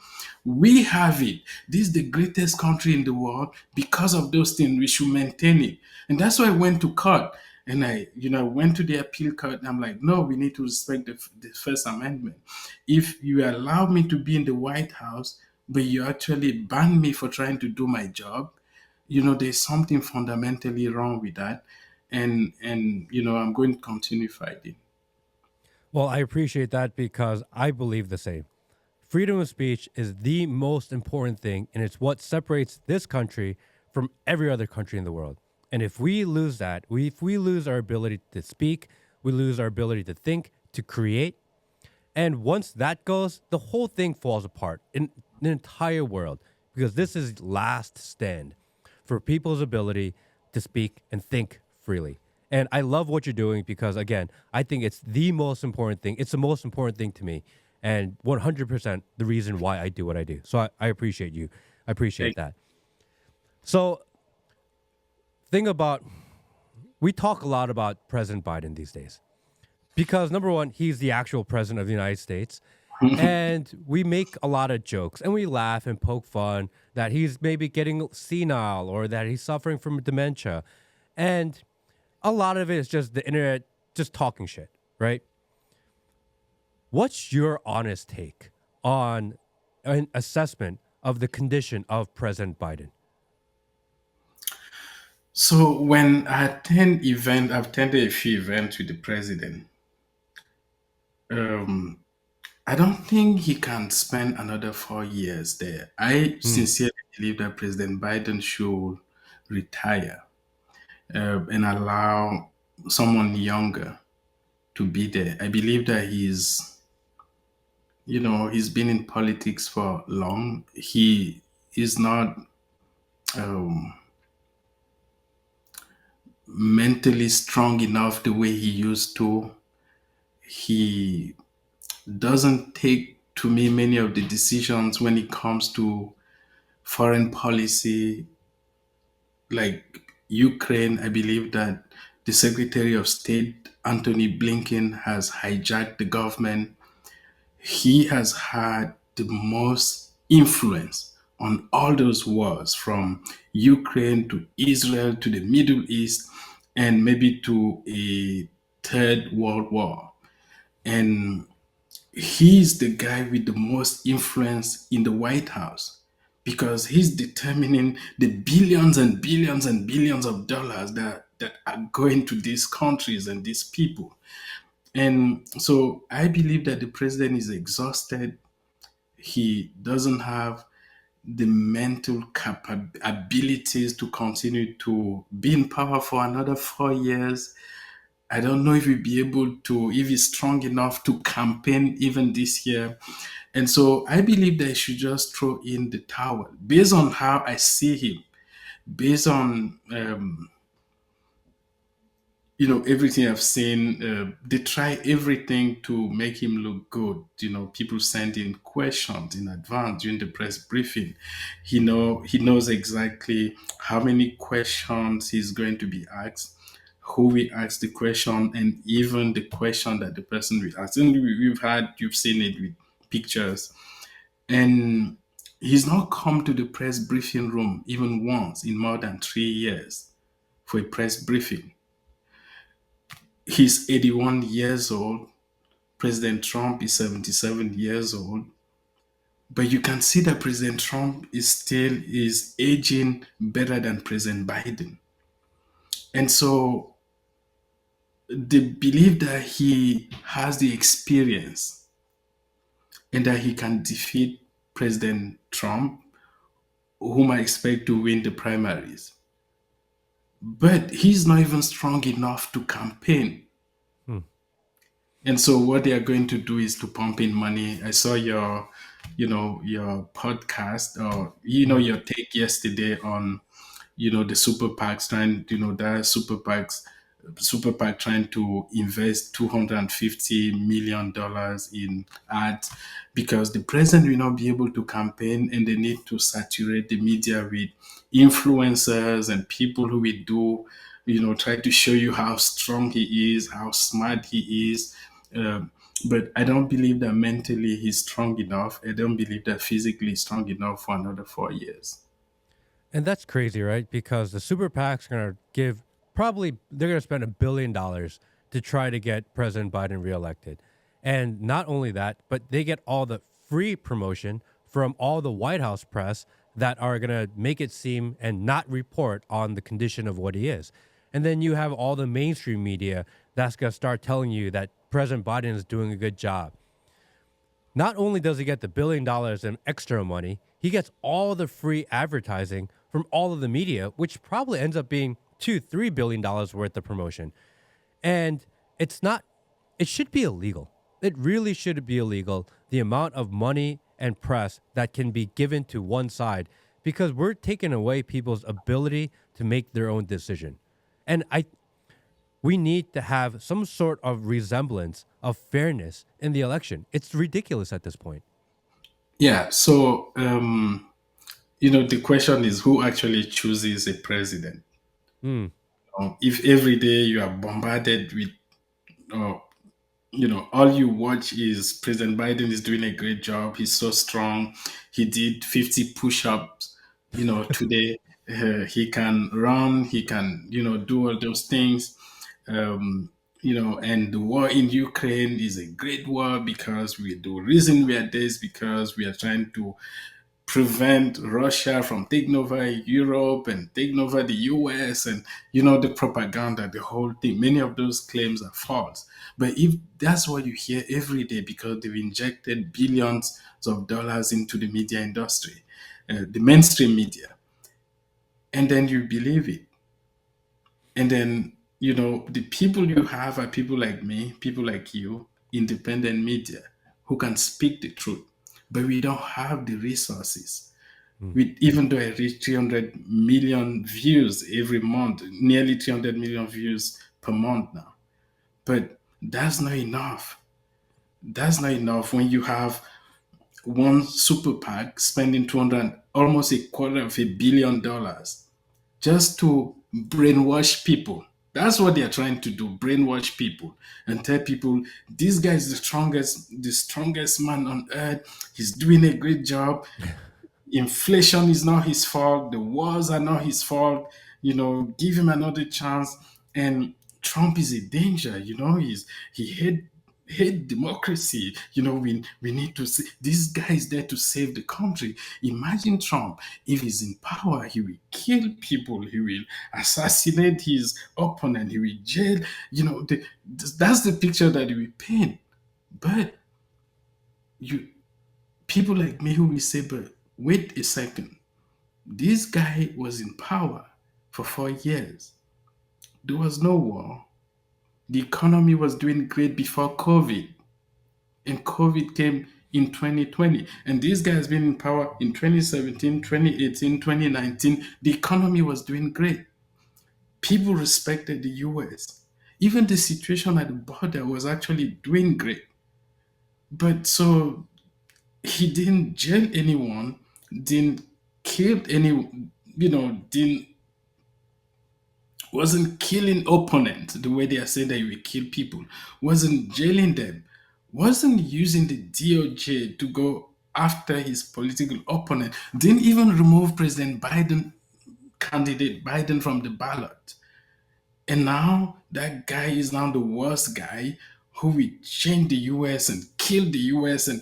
B: We have it. This is the greatest country in the world. Because of those things, we should maintain it. And that's why I went to court. And went to the appeal court. And I'm like, no, we need to respect the First Amendment. If you allow me to be in the White House, but you actually ban me for trying to do my job, there's something fundamentally wrong with that. And I'm going to continue fighting.
A: Well, I appreciate that because I believe the same. Freedom of speech is the most important thing, and it's what separates this country from every other country in the world. And if we lose that, if we lose our ability to speak, we lose our ability to think, to create. And once that goes, the whole thing falls apart in the entire world because this is last stand for people's ability to speak and think freely. And I love what you're doing because, again, I think it's the most important thing. It's the most important thing to me and 100% the reason why I do what I do. So I appreciate you. I appreciate
B: Thank
A: that. So, thing about, we talk a lot about President Biden these days because number one, he's the actual president of the United States. And we make a lot of jokes and we laugh and poke fun that he's maybe getting senile or that he's suffering from dementia. And a lot of it is just the internet just talking shit, right? What's your honest take on an assessment of the condition of President Biden?
B: So when I've attended a few events with the president. Um, I don't think he can spend another 4 years there. I
A: Hmm.
B: sincerely believe that President Biden should retire and allow someone younger to be there. I believe that he's been in politics for long. He is not um, mentally strong enough the way he used to. He doesn't take, to me, many of the decisions when it comes to foreign policy, like Ukraine. I believe that the Secretary of State, Anthony Blinken, has hijacked the government. He has had the most influence on all those wars from Ukraine to Israel to the Middle East and maybe to a third world war. And he's the guy with the most influence in the White House because he's determining the billions and billions and billions of dollars that are going to these countries and these people. And so I believe that the president is exhausted. He doesn't have the mental abilities to continue to be in power for another 4 years. I don't know if he'll be able to, if he's strong enough to campaign even this year. And so I believe that he should just throw in the towel based on how I see him, based on everything I've seen. They try everything to make him look good. People send in questions in advance during the press briefing. He knows exactly how many questions he's going to be asked, who will ask the question, and even the question that the person will ask. And you've seen it with pictures. And he's not come to the press briefing room even once in more than 3 years for a press briefing. He's 81 years old. President Trump is 77 years old. But you can see that President Trump is aging better than President Biden. And so they believe that he has the experience and that he can defeat President Trump, whom I expect to win the primaries. But he's not even strong enough to campaign.
A: Hmm.
B: And so what they are going to do is to pump in money. I saw your podcast or
A: Mhm.
B: your take yesterday on the super PACs trying, there are super PACs super PAC trying to invest $250 million in ads because the president will not be able to campaign and they need to saturate the media with influencers and people who will do, try to show you how strong he is, how smart he is. Um, but I don't believe that mentally he's strong enough. I don't believe that physically he's strong enough for another 4 years.
A: And that's crazy, right? Because the super PACs are going to give probably they're going to spend $1 billion to try to get President Biden reelected. And not only that, but they get all the free promotion from all the White House press that are going to make it seem and not report on the condition of what he is. And then you have all the mainstream media that's going to start telling you that President Biden is doing a good job. Not only does he get the $1 billion in extra money, he gets all the free advertising from all of the media, which probably ends up being $2-3 billion worth of promotion. And it's not, it should be illegal. It really should be illegal, the amount of money and press that can be given to one side, because we're taking away people's ability to make their own decision. And we need to have some sort of resemblance of fairness in the election. It's ridiculous at this point.
B: Yeah. So, the question is who actually chooses a president?
A: Hmm.
B: If every day you are bombarded with, uh, all you watch is President Biden is doing a great job. He's so strong. He did 50 push-ups, today. He can run. He can, do all those things. And the war in Ukraine is a great war because the reason we are there is because we are trying to prevent Russia from taking over Europe and taking over the US and the propaganda, the whole thing. Many of those claims are false. But if that's what you hear every day because they've injected billions of dollars into the media industry, the mainstream media, and then you believe it. And then, the people you have are people like me, people like you, independent media, who can speak the truth. But we don't have the resources
A: Hmm.
B: even though I reach 300 million views every month, nearly 300 million views per month now. But that's not enough. That's not enough when you have one super PAC spending 200, almost a quarter of $1 billion just to brainwash people. That's what they're trying to do, brainwash people and tell people this guy is the strongest man on earth. He's doing a great job. Inflation is not his fault. The wars are not his fault. Give him another chance. And Trump is a danger. He hate democracy. We need to see this guy is there to save the country. Imagine Trump if he's in power, he will kill people. He will assassinate his opponent. He will jail. That's the picture that he will paint. But you people like me who will say, but wait a second. This guy was in power for 4 years. There was no war. The economy was doing great before COVID. And COVID came in 2020. And this guy has been in power in 2017, 2018, 2019. The economy was doing great. People respected the US. Even the situation at the border was actually doing great. But so he didn't jail anyone, didn't kill any, didn't wasn't killing opponents the way they are saying that you will kill people, wasn't jailing them, wasn't using the DOJ to go after his political opponent, didn't even remove President Biden, candidate Biden from the ballot. And now that guy is now the worst guy who will change the US and kill the US and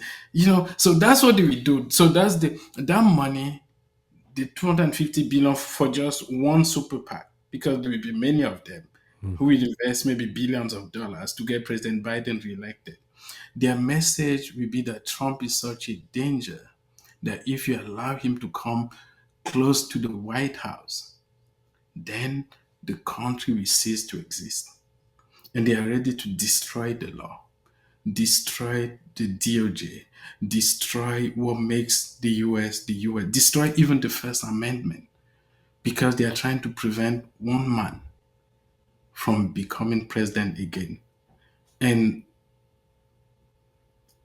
B: so that's what they will do. So that's that money, the 250 billion for just one super PAC, because there will be many of them
A: Hmm.
B: who will invest maybe billions of dollars to get President Biden reelected. Their message will be that Trump is such a danger that if you allow him to come close to the White House, then the country will cease to exist. And they are ready to destroy the law, destroy the DOJ, destroy what makes the US, destroy even the First Amendment because they are trying to prevent one man from becoming president again. And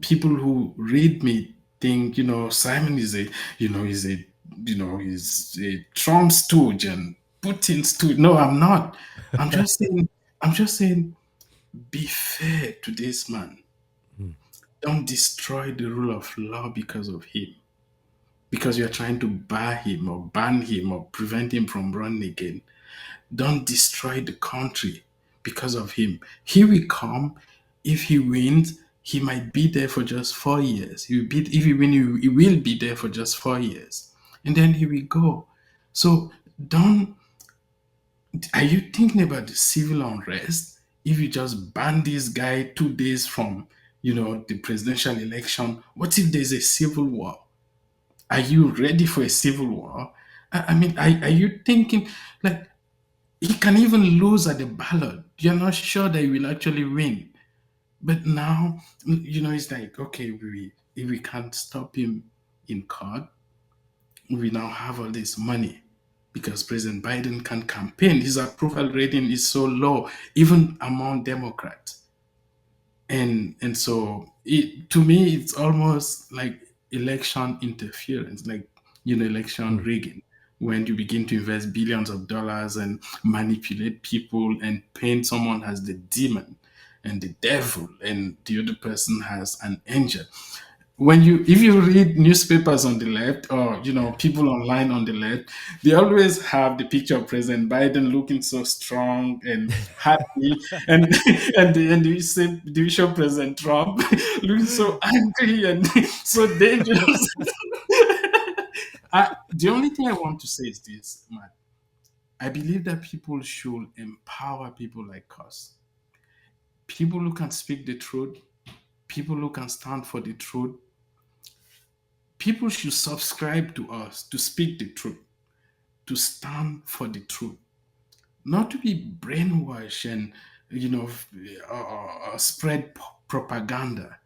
B: people who read me think, Simon is a, he's a Trump stooge and Putin stooge. No, I'm not. I'm just saying, I'm just saying, be fair to this man. Don't destroy the rule of law because of him. Because you're trying to bar him or ban him or prevent him from running again. Don't destroy the country because of him. He will come. If he wins, he might be there for just 4 years. If he wins, he will be there for just 4 years. And then he will go. So don't, are you thinking about the civil unrest? If you just ban this guy 2 days from, the presidential election, what if there's a civil war? Are you ready for a civil war? I mean, are you thinking like he can even lose at the ballot? You're not sure that he will actually win. But now, it's like, okay, if we can't stop him in court, we now have all this money because President Biden can campaign. His approval rating is so low, even among Democrats. And so to me it's almost like election interference, like election
A: Hmm.
B: rigging, when you begin to invest billions of dollars and manipulate people and paint someone as the demon and the devil and the other person has an angel. If you read newspapers on the left, or people online on the left, they always have the picture of President Biden looking so strong and happy, and and the visual President Trump looking so angry and so dangerous. The only thing I want to say is this, Matt. I believe that people should empower people like us, people who can speak the truth, people who can stand for the truth. People should subscribe to us to speak the truth, to stand for the truth, not to be brainwashed and spread propaganda.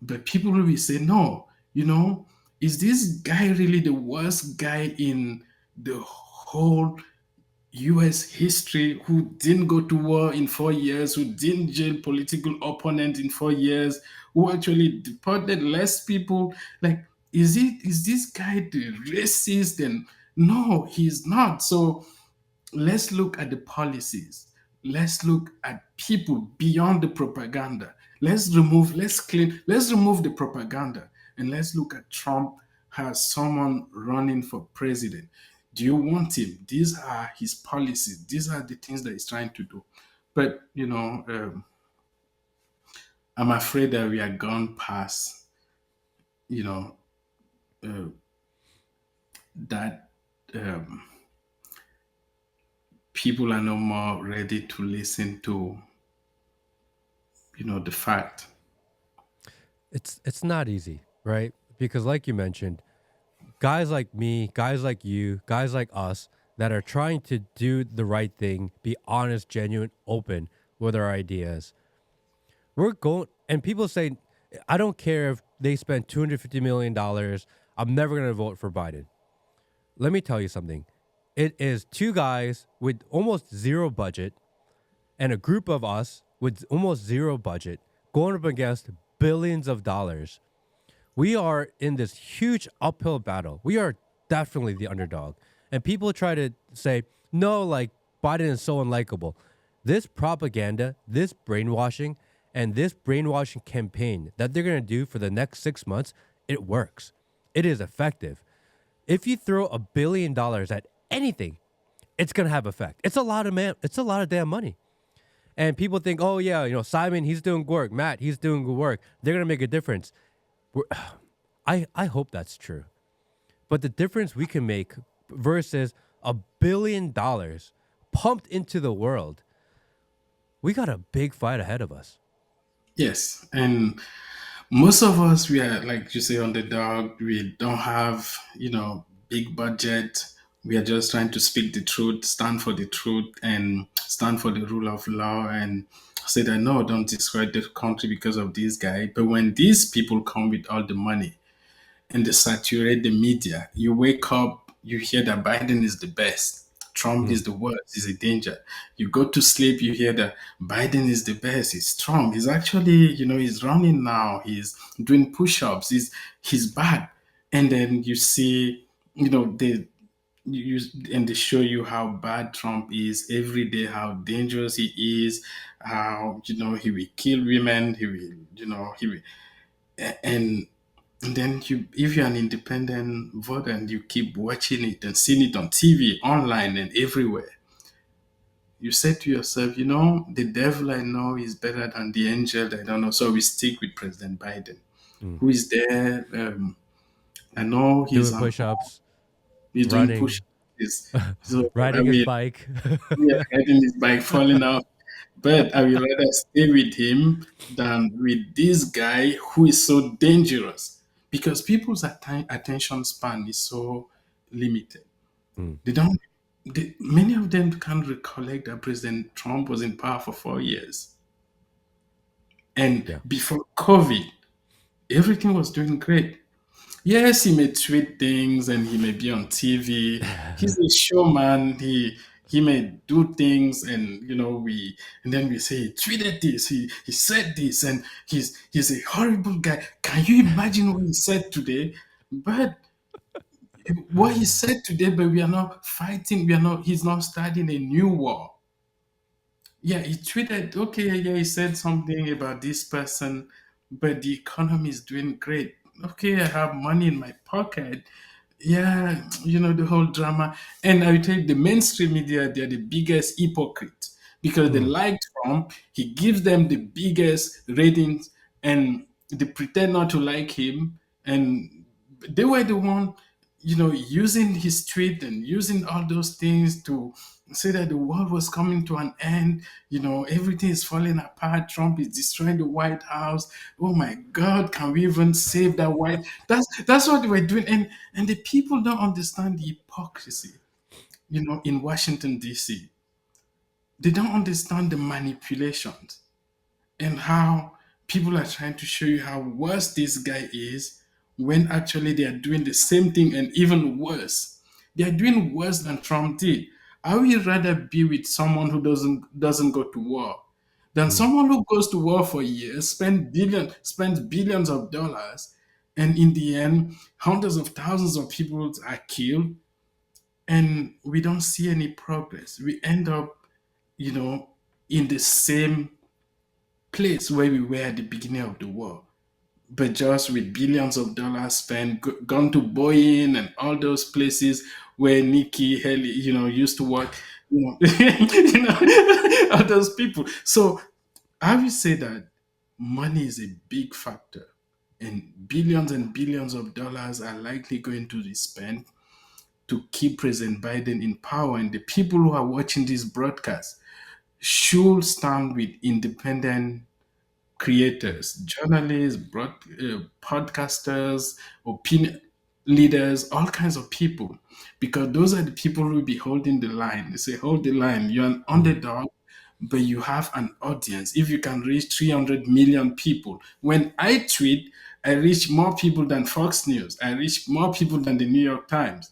B: But people will say, no, is this guy really the worst guy in the whole US history, who didn't go to war in 4 years, who didn't jail political opponent in 4 years, who actually deported less people? Like, is this guy the racist? And no, he's not. So let's look at the policies. Let's look at people beyond the propaganda. Let's remove the propaganda, and let's look at Trump as someone running for president. Do you want him? These are his policies. These are the things that he's trying to do. But I'm afraid that we are gone past, you know, uh, that um, people are no more ready to listen to, the fact.
A: It's not easy, right? Because like you mentioned, guys like me, guys like you, guys like us that are trying to do the right thing, be honest, genuine, open with our ideas. We're going, and people say, I don't care if they spend $250 million. I'm never going to vote for Biden. Let me tell you something. It is two guys with almost zero budget and a group of us with almost zero budget going up against billions of dollars. We are in this huge uphill battle. We are definitely the underdog. And people try to say, no, like Biden is so unlikable. This propaganda, this brainwashing, and this brainwashing campaign that they're going to do for the next 6 months, it works. It is effective. If you throw $1 billion at anything, it's going to have effect. It's a lot of it's a lot of damn money. And people think, oh yeah, Simon, he's doing work. Matt, he's doing good work. They're gonna make a difference. We're, I hope that's true. But the difference we can make versus $1 billion pumped into the world, we got a big fight ahead of us.
B: Yes, and most of us, we are, like you say, underdog. We don't have, big budget. We are just trying to speak the truth, stand for the truth, and stand for the rule of law, and say that no, don't destroy the country because of this guy. But when these people come with all the money and they saturate the media, you wake up, you hear that Biden is the best. Trump
A: Mm.
B: is the worst, is a danger. You go to sleep, you hear that Biden is the best, he's strong. He's actually, he's running now, he's doing push-ups, he's bad. And then you see, and they show you how bad Trump is every day, how dangerous he is, how he will kill women, he will, he will, and then if you're an independent voter and you keep watching it and seeing it on TV, online, and everywhere, you say to yourself, the devil I know is better than the angel I don't know. So we stick with President Biden,
A: Mm.
B: who is there. I know he's
A: Doing
B: on,
A: push-ups,
B: he's doing push.
A: running,
B: So I
A: riding his
B: mean,
A: bike.
B: yeah, riding his bike, falling off. But I will rather stay with him than with this guy who is so dangerous because people's attention span is so limited.
A: Mm.
B: They don't. Many of them can't recollect that President Trump was in power for 4 years, and
A: Yeah.
B: before COVID, everything was doing great. Yes, he may tweet things and he may be on TV. He's a showman. He may do things, and and then we say he tweeted this, he said this, and he's a horrible guy. Can you imagine what he said today? But what he said today, but we are not fighting. We are not. He's not starting a new war. Yeah, he tweeted, okay, yeah, he said something about this person, but the economy is doing great. Okay, I have money in my pocket. Yeah, the whole drama. And I will tell you, the mainstream media, they're the biggest hypocrites because they
A: Mm.
B: like Trump. He gives them the biggest ratings, and they pretend not to like him. And they were the one, using his tweet and using all those things to say that the world was coming to an end. Everything is falling apart. Trump is destroying the White House. Oh my God, can we even save that White? That's what they were doing, and the people don't understand the hypocrisy. In Washington D.C., they don't understand the manipulations and how people are trying to show you how worse this guy is when actually they are doing the same thing and even worse. They are doing worse than Trump did. I would rather be with someone who doesn't go to war than
A: Mm.
B: someone who goes to war for years, spends billions of dollars, and in the end, hundreds of thousands of people are killed, and we don't see any progress. We end up, you know, in the same place where we were at the beginning of the war, but just with billions of dollars spent, gone to Boeing and all those places where Nikki Haley, used to work, all those people. So I would say that money is a big factor, and billions of dollars are likely going to be spent to keep President Biden in power. And the people who are watching this broadcast should stand with independent creators, journalists, podcasters, opinion leaders, all kinds of people, because those are the people who will be holding the line. They say, hold the line. You're an
A: Mm.
B: underdog, but you have an audience. If you can reach 300 million people, when I tweet, I reach more people than Fox News. I reach more people than the New York Times,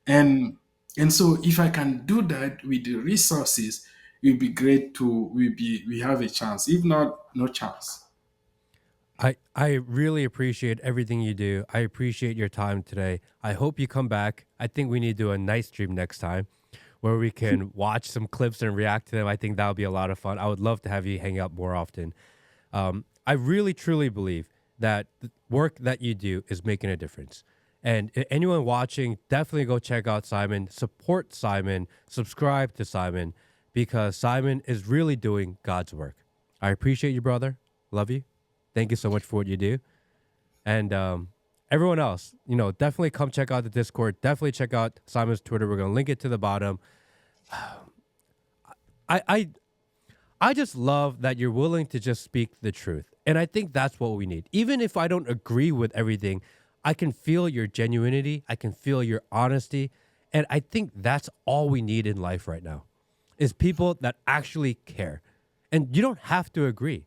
B: and and so if I can do that with the resources, it will be great. We have a chance. If not, no chance.
A: I really appreciate everything you do. I appreciate your time today. I hope you come back. I think we need to do a night stream next time where we can watch some clips and react to them. I think that would be a lot of fun. I would love to have you hang out more often. I really truly believe that the work that you do is making a difference. And anyone watching, definitely go check out Simon, support Simon, subscribe to Simon, because Simon is really doing God's work. I appreciate you, brother. Love you. Thank you so much for what you do. And everyone else, definitely come check out the Discord. Definitely check out Simon's Twitter. We're going to link it to the bottom. I, I I just love that you're willing to just speak the truth. And I think that's what we need. Even if I don't agree with everything, I can feel your genuinity, I can feel your honesty, and I think that's all we need in life right now. Is people that actually care. And you don't have to agree.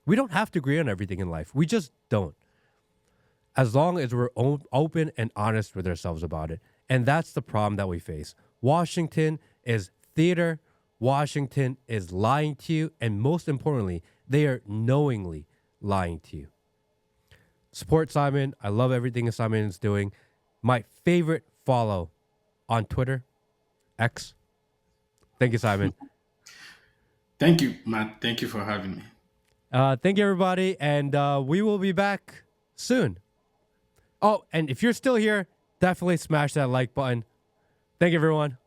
A: We don't have to agree on everything in life. We just don't. As long as we're open and honest with ourselves about it. And that's the problem that we face. Washington is theater. Washington is lying to you. And most importantly, they are knowingly lying to you. Support Simon. I love everything Simon is doing. My favorite follow on Twitter, X. Thank you, Simon.
B: Thank you, Matt. Thank you for having me.
A: Thank you, everybody. And we will be back soon. Oh, and if you're still here, definitely smash that like button. Thank you, everyone.